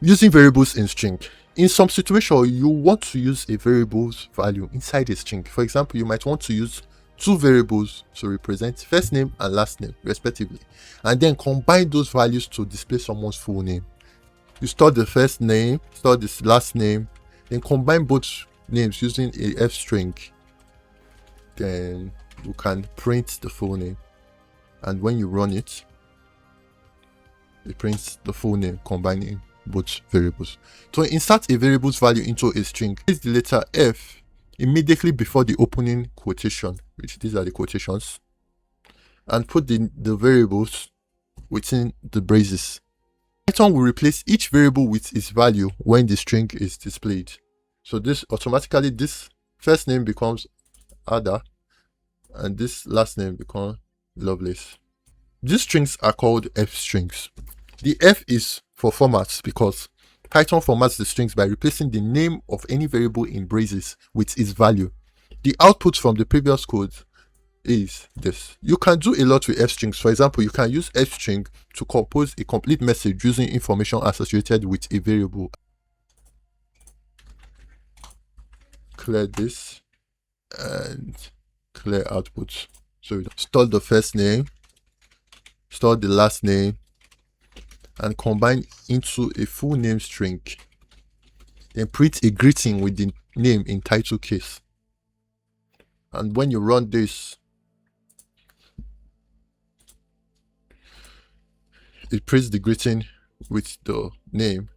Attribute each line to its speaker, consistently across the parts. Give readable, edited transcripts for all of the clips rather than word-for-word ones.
Speaker 1: Using variables in string. In some situation, you want to use a variable's value inside a string. For example, you might want to use two variables to represent first name and last name respectively, and then combine those values to display someone's full name. You store the first name, store this last name, then combine both names using a f string. Then you can print the full name, and when you run it, it prints the full name combining both variables. To insert a variable's value into a string, place the letter F immediately before the opening quotation, which these are the quotations, and put the variables within the braces. Python will replace each variable with its value when the string is displayed. So this automatically, this first name becomes Ada, and this last name becomes Lovelace. These strings are called F strings. The F is for formats because Python formats the strings by replacing the name of any variable in braces with its value. The output from the previous code is this. You can do a lot with F strings. For example, you can use F string to compose a complete message using information associated with a variable. Clear this and clear output. So store the first name, store the last name, and combine into a full name string. Then print a greeting with the name in title case. And when you run this, it prints the greeting with the name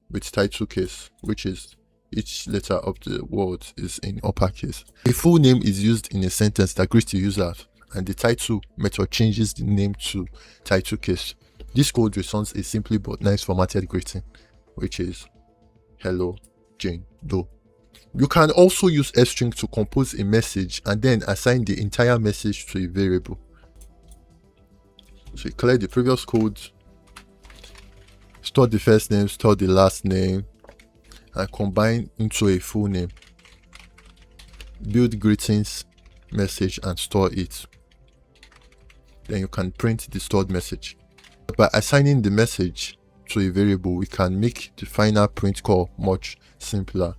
Speaker 1: with title case, which is each letter of the word is in uppercase. A full name is used in a sentence that greets the user, and the title method changes the name to title case. This code returns a simply but nice formatted greeting, which is hello Jane Doe. You can also use F string to compose a message and then assign the entire message to a variable. So you clear the previous code, store the first name, store the last name, and combine into a full name. Build greetings message and store it. Then you can print the stored message. By assigning the message to a variable, we can make the final print call much simpler.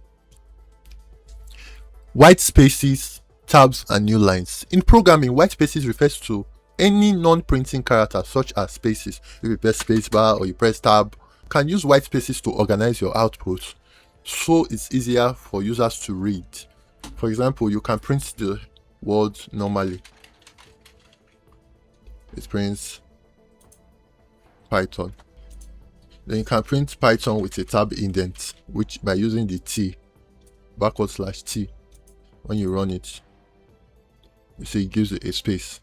Speaker 1: White spaces, tabs, and new lines. In programming, white spaces refers to any non-printing character such as spaces. If you press spacebar or you press tab, you can use white spaces to organize your output so it's easier for users to read. For example, you can print the word normally. It prints Python. Then you can print Python with a tab indent, which by using the T, /T. When you run it, you see it gives you a space.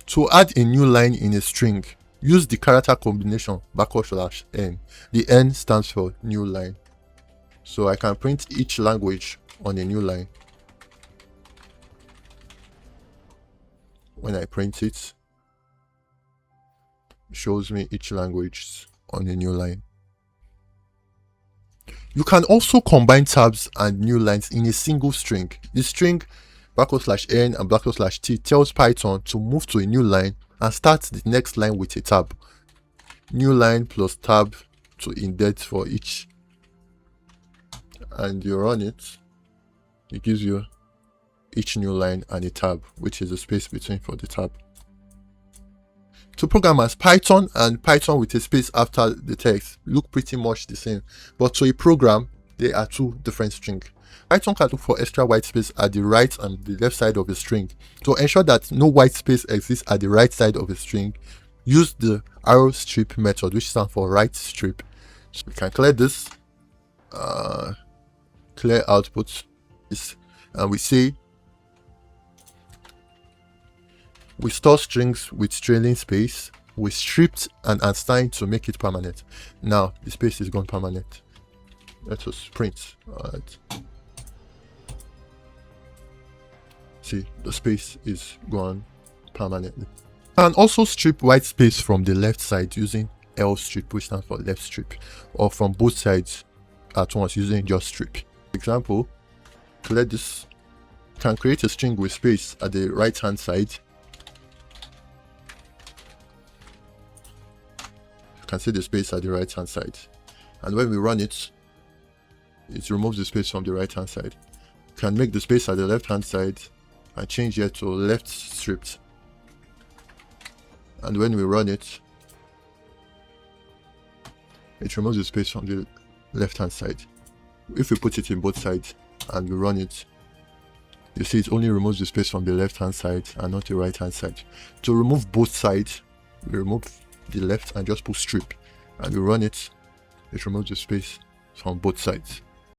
Speaker 1: To add a new line in a string, use the character combination /n. The N stands for new line. So I can print each language on a new line. When I print it, shows me each language on a new line. You can also combine tabs and new lines in a single string. The string /n and /t tells Python to move to a new line and start the next line with a tab. New line plus tab to indent for each. And you run it, it gives you each new line and a tab, which is the space between for the tab. To programmers, Python and Python with a space after the text look pretty much the same, but to a program, they are two different strings. Python can look for extra white space at the right and the left side of a string. To ensure that no white space exists at the right side of a string, use the rstrip method, which stands for rstrip. So we can clear this, clear output, and we say we store strings with trailing space. We stripped and assigned to make it permanent. Now the space is gone permanent. Let us print. Alright. See, the space is gone permanently. And also strip white space from the left side using lstrip, which stands for left strip, or from both sides at once using just strip. Example, clear this. Can create a string with space at the right hand side. can see the space at the right hand side. And when we run it, it removes the space from the right hand side. You can make the space at the left hand side and change it to left stripped. And when we run it, it removes the space from the left hand side. If we put it in both sides and we run it, you see it only removes the space from the left hand side and not the right hand side. To remove both sides, we remove the left and just put strip, and we run it, it removes the space from both sides.